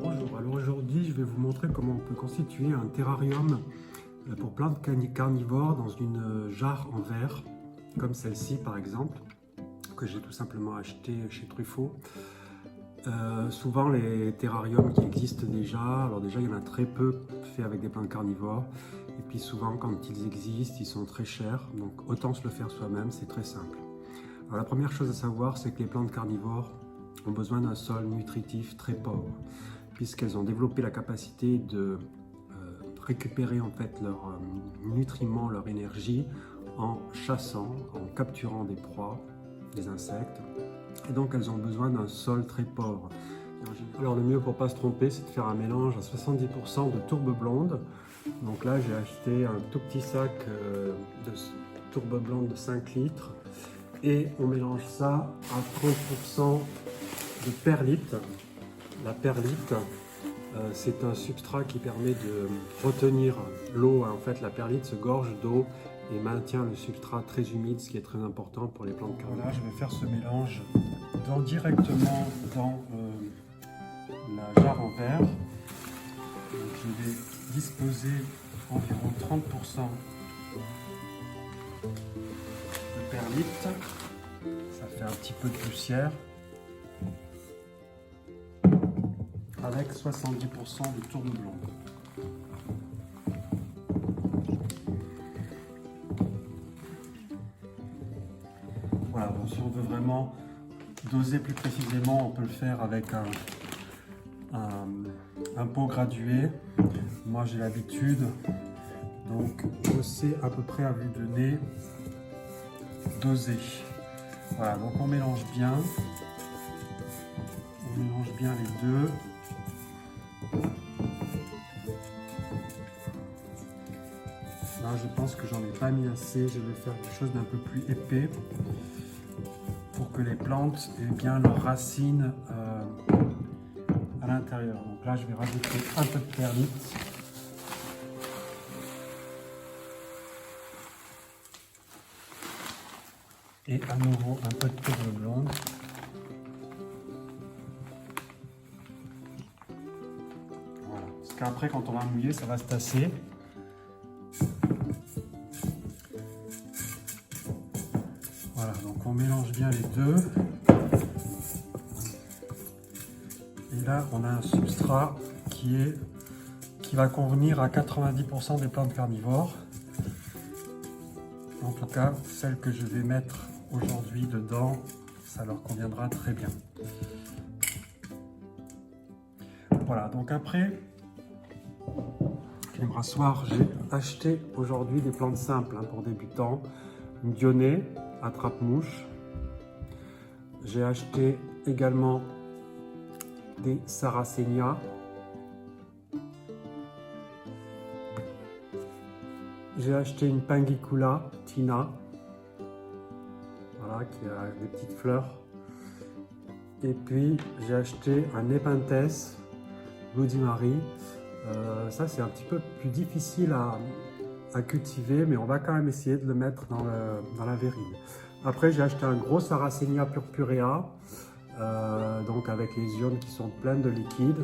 Bonjour, alors aujourd'hui je vais vous montrer comment on peut constituer un terrarium pour plantes carnivores dans une jarre en verre, comme celle-ci par exemple, que j'ai tout simplement acheté chez Truffaut. Souvent les terrariums qui existent déjà, alors déjà il y en a très peu faits avec des plantes carnivores, et puis souvent quand ils existent ils sont très chers, donc autant se le faire soi-même, c'est très simple. Alors la première chose à savoir, c'est que les plantes carnivores ont besoin d'un sol nutritif très pauvre, puisqu'elles ont développé la capacité de récupérer en fait leurs nutriments, leur énergie, en chassant, en capturant des proies, des insectes, et donc elles ont besoin d'un sol très pauvre. Alors le mieux pour ne pas se tromper, c'est de faire un mélange à 70% de tourbe blonde. Donc là j'ai acheté un tout petit sac de tourbe blonde de 5 litres, et on mélange ça à 30% de perlite. La perlite, c'est un substrat qui permet de retenir l'eau. En fait, la perlite se gorge d'eau et maintient le substrat très humide, ce qui est très important pour les plantes carnivores. Voilà, je vais faire ce mélange directement dans la jarre en verre. Donc, je vais disposer environ 30% de perlite. Ça fait un petit peu de poussière. Avec 70% de tourbe blonde. Voilà, donc si on veut vraiment doser plus précisément, on peut le faire avec un pot gradué. Moi j'ai l'habitude, donc je sais à peu près à vue de nez doser. Voilà, donc on mélange bien. On mélange bien les deux. Là, je pense que j'en ai pas mis assez. Je vais faire quelque chose d'un peu plus épais pour que les plantes aient bien leurs racines à l'intérieur. Donc là, je vais rajouter un peu de perlite. Et à nouveau un peu de tourbe blonde. Voilà. Parce qu'après, quand on va mouiller, ça va se tasser. Voilà, donc on mélange bien les deux. Et là, on a un substrat qui va convenir à 90% des plantes carnivores. En tout cas, celles que je vais mettre aujourd'hui dedans, ça leur conviendra très bien. Voilà, donc après, les brassoirs, j'ai acheté aujourd'hui des plantes simples pour débutants. Une dionée, attrape-mouche. J'ai acheté également des sarracenia. J'ai acheté une Pinguicula Tina, voilà, qui a des petites fleurs. Et puis j'ai acheté un Nepenthes Bloody Mary. Ça c'est un petit peu plus difficile à cultiver, mais on va quand même essayer de le mettre dans la verrine. Après j'ai acheté un gros Sarracenia purpurea, donc avec les iones qui sont pleines de liquide.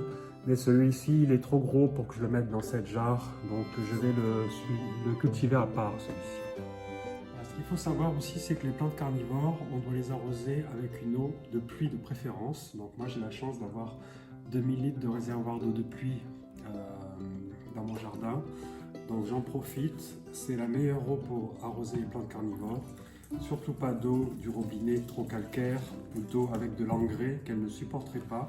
Mais celui-ci, il est trop gros pour que je le mette dans cette jarre, donc je vais le cultiver à part, celui-ci. Ce qu'il faut savoir aussi, c'est que les plantes carnivores, on doit les arroser avec une eau de pluie de préférence. Donc moi, j'ai la chance d'avoir 2000 litres de réservoir d'eau de pluie dans mon jardin. Donc j'en profite, c'est la meilleure eau pour arroser les plantes carnivores. Surtout pas d'eau du robinet trop calcaire ou d'eau avec de l'engrais qu'elle ne supporterait pas.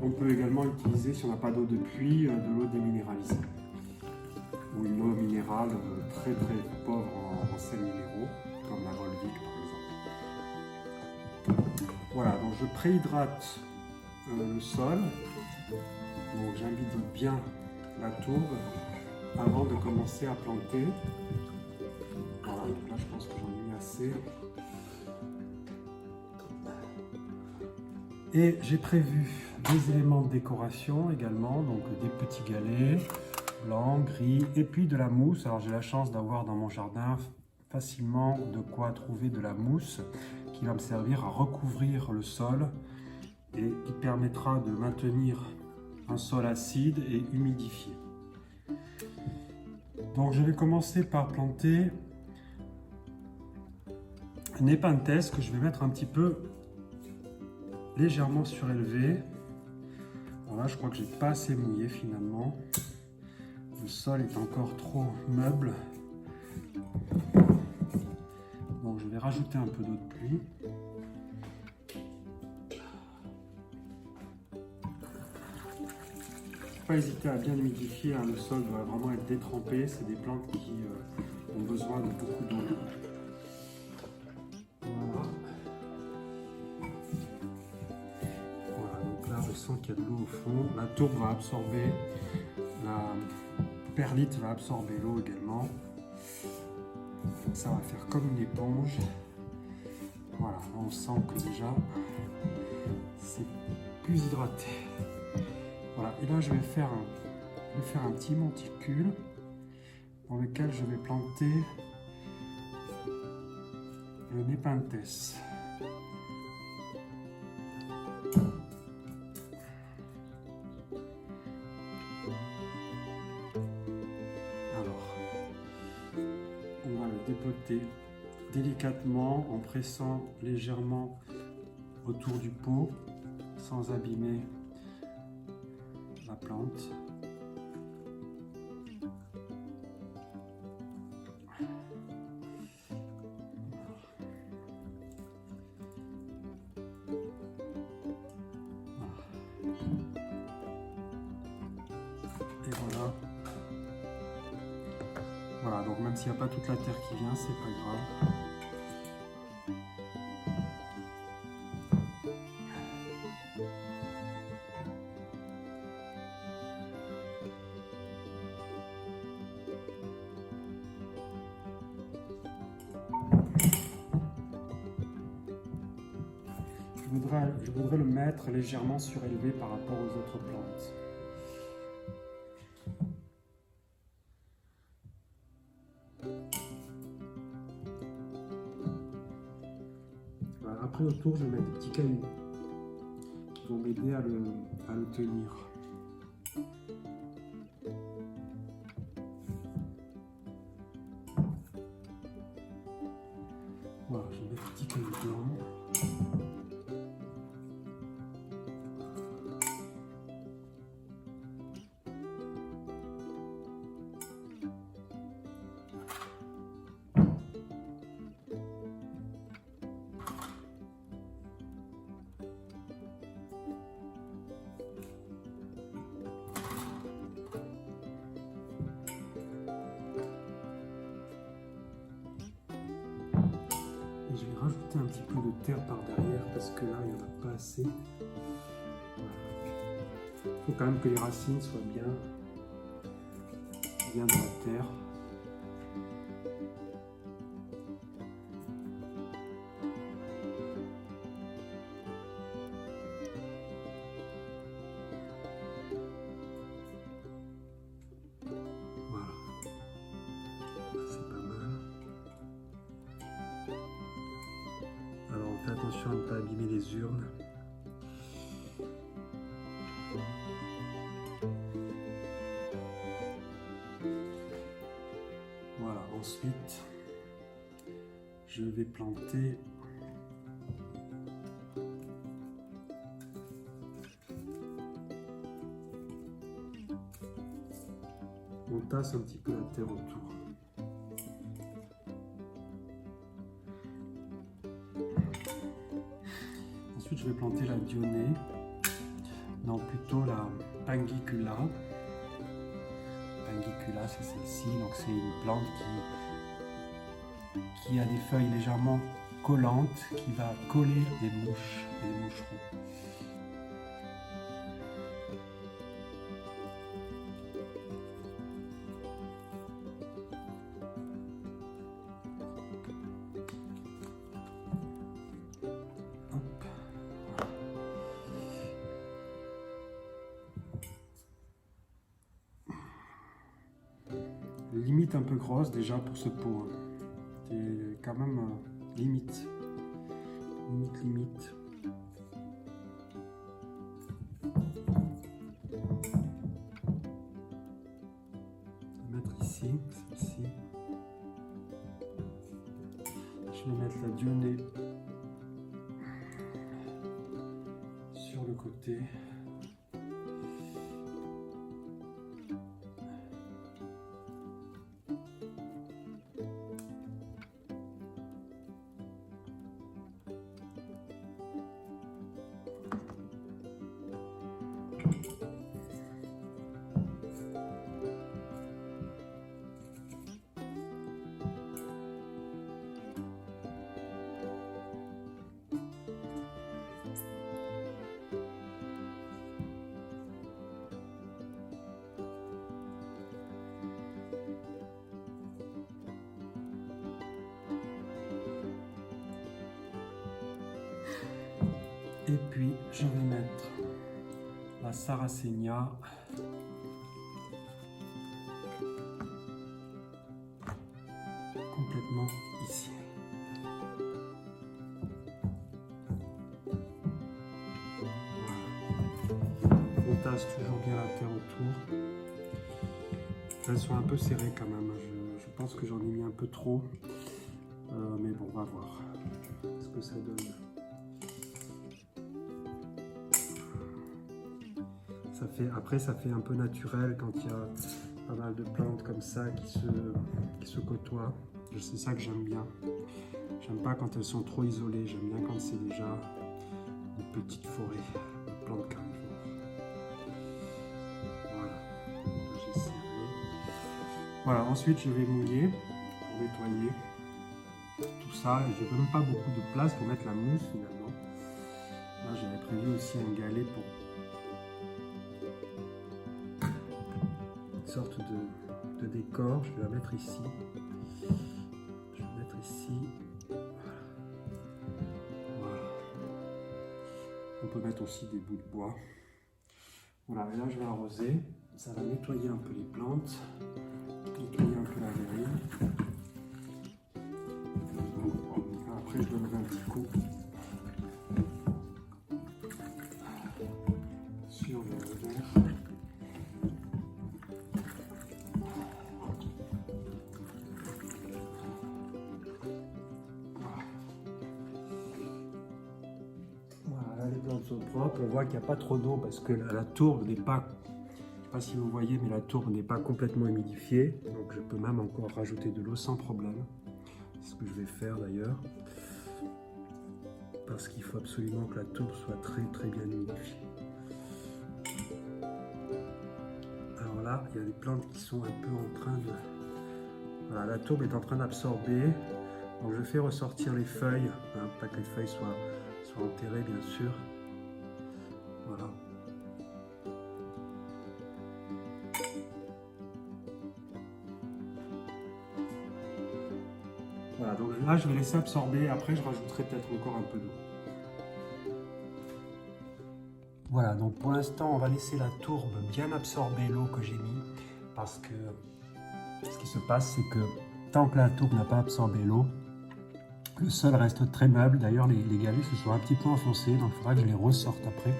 On peut également utiliser, si on n'a pas d'eau de pluie, de l'eau déminéralisée ou une eau minérale très pauvre en sels minéraux, comme la Volvic par exemple. Voilà, donc je préhydrate le sol. Donc j'invite bien la tourbe avant de commencer à planter. Voilà, donc là je pense que j'en ai mis assez. Et j'ai prévu des éléments de décoration également, donc des petits galets blancs, gris, et puis de la mousse. Alors j'ai la chance d'avoir dans mon jardin facilement de quoi trouver de la mousse qui qui va me servir à recouvrir le sol et qui permettra de maintenir un sol acide et humidifié. Donc je vais commencer par planter une épinthèse que je vais mettre un petit peu légèrement surélevée. Voilà, je crois que j'ai pas assez mouillé finalement. Le sol est encore trop meuble. Donc je vais rajouter un peu d'eau de pluie. Pas hésiter à bien humidifier, hein. Le sol doit vraiment être détrempé. C'est des plantes qui ont besoin de beaucoup d'eau. Voilà, donc là je sens qu'il y a de l'eau au fond. La tourbe va absorber, la perlite va absorber l'eau également. Ça va faire comme une éponge. Voilà, on sent que déjà c'est plus hydraté. Voilà, et là je vais faire un petit monticule dans lequel je vais planter le Nepenthes. Alors, on va le dépoter délicatement en pressant légèrement autour du pot sans abîmer la plante. Et voilà. Voilà, donc même s'il n'y a pas toute la terre qui vient, c'est pas grave. Je voudrais le mettre légèrement surélevé par rapport aux autres plantes. Voilà, après autour, je vais mettre des petits cailloux qui vont m'aider à le tenir. Voilà, je mets des petits cailloux blancs. Et je vais rajouter un petit peu de terre par derrière parce que là, il n'y en a pas assez. Voilà. Il faut quand même que les racines soient bien dans la terre. Voilà. C'est pas mal. Alors on fait attention à ne pas abîmer les urnes. Voilà, ensuite je vais planter on tasse un petit peu la terre autour. Ensuite je vais planter la Dionée, non plutôt la Pangicula. Pangicula, c'est celle-ci, donc c'est une plante qui a des feuilles légèrement collantes, qui va coller des mouches et des moucherons. Hop. Limite un peu grosse déjà pour ce pot. C'est quand même limite. petite limite. Je vais mettre ici, celle-ci. Je vais mettre la Dionée sur le côté. Et puis je vais mettre la Sarracenia complètement ici. On tasse toujours bien la terre autour. Elles sont un peu serrées quand même. Je pense que j'en ai mis un peu trop. Mais bon, on va voir ce que ça donne. Après, ça fait un peu naturel quand il y a pas mal de plantes comme ça qui se côtoient. C'est ça que j'aime bien. J'aime pas quand elles sont trop isolées. J'aime bien quand c'est déjà une petite forêt de plantes carnivores. Voilà. J'ai serré. Voilà. Ensuite, je vais mouiller pour nettoyer tout ça. Et je n'ai même pas beaucoup de place pour mettre la mousse finalement. Là, j'avais prévu aussi un galet pour sorte de décor. Je vais la mettre ici. Je vais mettre ici. Voilà. On peut mettre aussi des bouts de bois. Voilà, et là je vais arroser. Ça va nettoyer un peu les plantes, nettoyer un peu la verrine. Après je donnerai un petit coup sur le verre. Propre. On voit qu'il n'y a pas trop d'eau parce que la tourbe n'est pas, je ne sais pas si vous voyez, mais la tourbe n'est pas complètement humidifiée, donc je peux même encore rajouter de l'eau sans problème. C'est ce que je vais faire d'ailleurs, parce qu'il faut absolument que la tourbe soit très bien humidifiée. Alors là, il y a des plantes qui sont un peu en train de... Voilà, la tourbe est en train d'absorber, donc je fais ressortir les feuilles, hein, pas que les feuilles soient enterrées bien sûr. Voilà. Voilà, donc là je vais laisser absorber, après je rajouterai peut-être encore un peu d'eau. Voilà, donc pour l'instant on va laisser la tourbe bien absorber l'eau que j'ai mis, parce que ce qui se passe c'est que tant que la tourbe n'a pas absorbé l'eau, le sol reste très meuble. D'ailleurs les galets se sont un petit peu enfoncés, donc il faudra que je les ressorte après,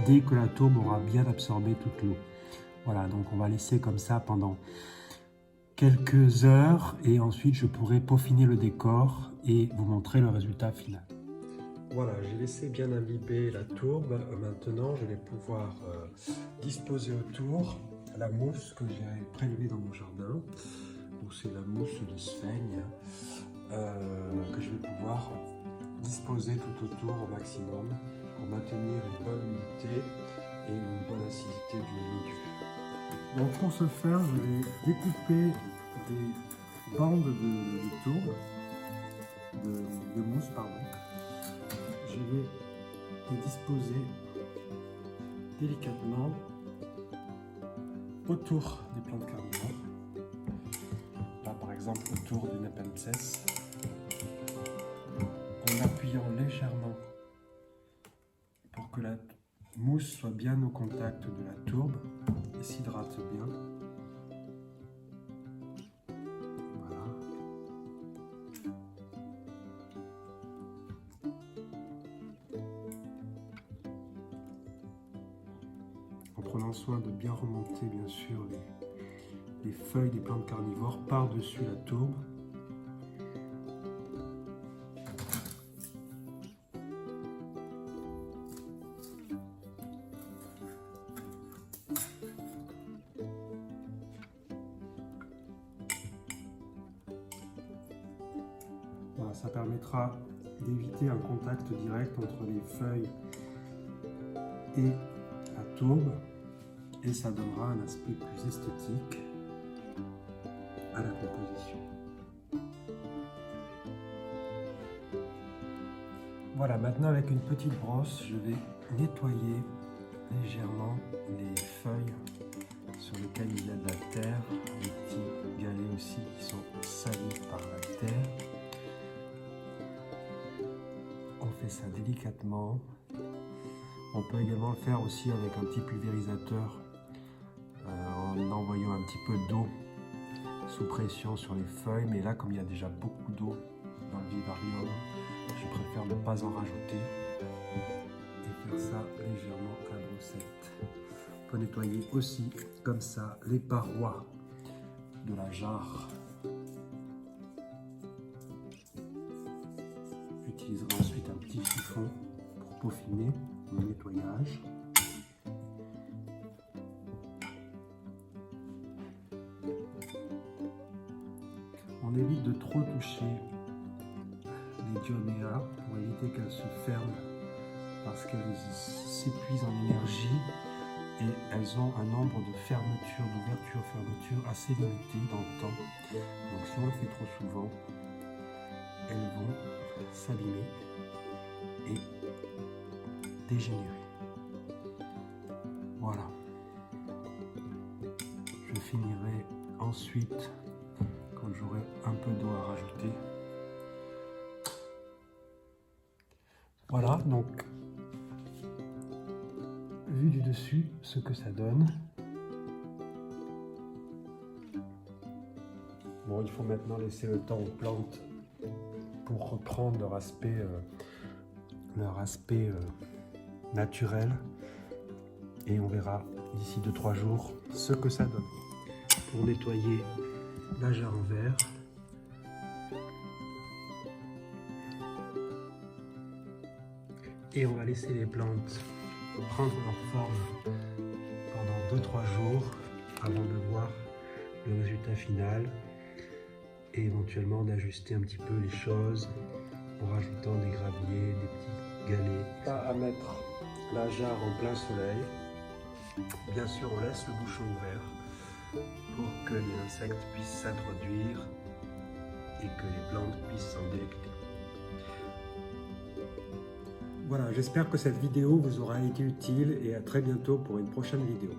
dès que la tourbe aura bien absorbé toute l'eau. Voilà, donc on va laisser comme ça pendant quelques heures et ensuite je pourrai peaufiner le décor et vous montrer le résultat final. Voilà, j'ai laissé bien imbiber la tourbe. Maintenant, je vais pouvoir disposer autour la mousse que j'ai prélevée dans mon jardin. C'est la mousse de Sphaigne que je vais pouvoir disposer tout autour au maximum pour maintenir une bonne humidité et une bonne acidité du milieu. Donc pour ce faire, je vais découper des bandes de tourbe, de mousse, pardon. Je vais les disposer délicatement autour des plantes carnivores. Là par exemple autour du Nepenthes, en appuyant légèrement pour que la mousse soit bien au contact de la tourbe et s'hydrate bien. Voilà. en prenant soin de bien remonter bien sûr les feuilles des plantes carnivores par-dessus la tourbe. Voilà, ça permettra d'éviter un contact direct entre les feuilles et la tourbe et ça donnera un aspect plus esthétique à la composition. Voilà, maintenant avec une petite brosse, je vais nettoyer légèrement les feuilles sur lesquelles il y a de la terre, les petits galets aussi qui sont salis par la terre. On fait ça délicatement. On peut également le faire aussi avec un petit pulvérisateur en envoyant un petit peu d'eau sous pression sur les feuilles, mais là comme il y a déjà beaucoup d'eau dans le vivarium, je préfère ne pas en rajouter et faire ça légèrement à la brossette. On peut nettoyer aussi comme ça les parois de la jarre. J'utiliserai ensuite un petit chiffon pour peaufiner le nettoyage. On évite de trop toucher les dionéas pour éviter qu'elles se ferment parce qu'elles s'épuisent en énergie et elles ont un nombre de fermetures, d'ouvertures, fermetures assez limité dans le temps. Donc si on le fait trop souvent, elles vont s'abîmer et dégénérer. Voilà. Je finirai ensuite quand j'aurai un peu d'eau à rajouter. Voilà, donc vu du dessus ce que ça donne. Bon, il faut maintenant laisser le temps aux plantes pour reprendre leur aspect naturel et on verra d'ici 2-3 jours ce que ça donne. Pour nettoyer la jarre en verre, et on va laisser les plantes prendre leur forme pendant 2-3 jours avant de voir le résultat final et éventuellement d'ajuster un petit peu les choses en rajoutant des graviers, des petits galets. Pas à mettre la jarre en plein soleil. Bien sûr, on laisse le bouchon ouvert pour que les insectes puissent s'introduire et que les plantes puissent s'en délecter. Voilà, j'espère que cette vidéo vous aura été utile et à très bientôt pour une prochaine vidéo.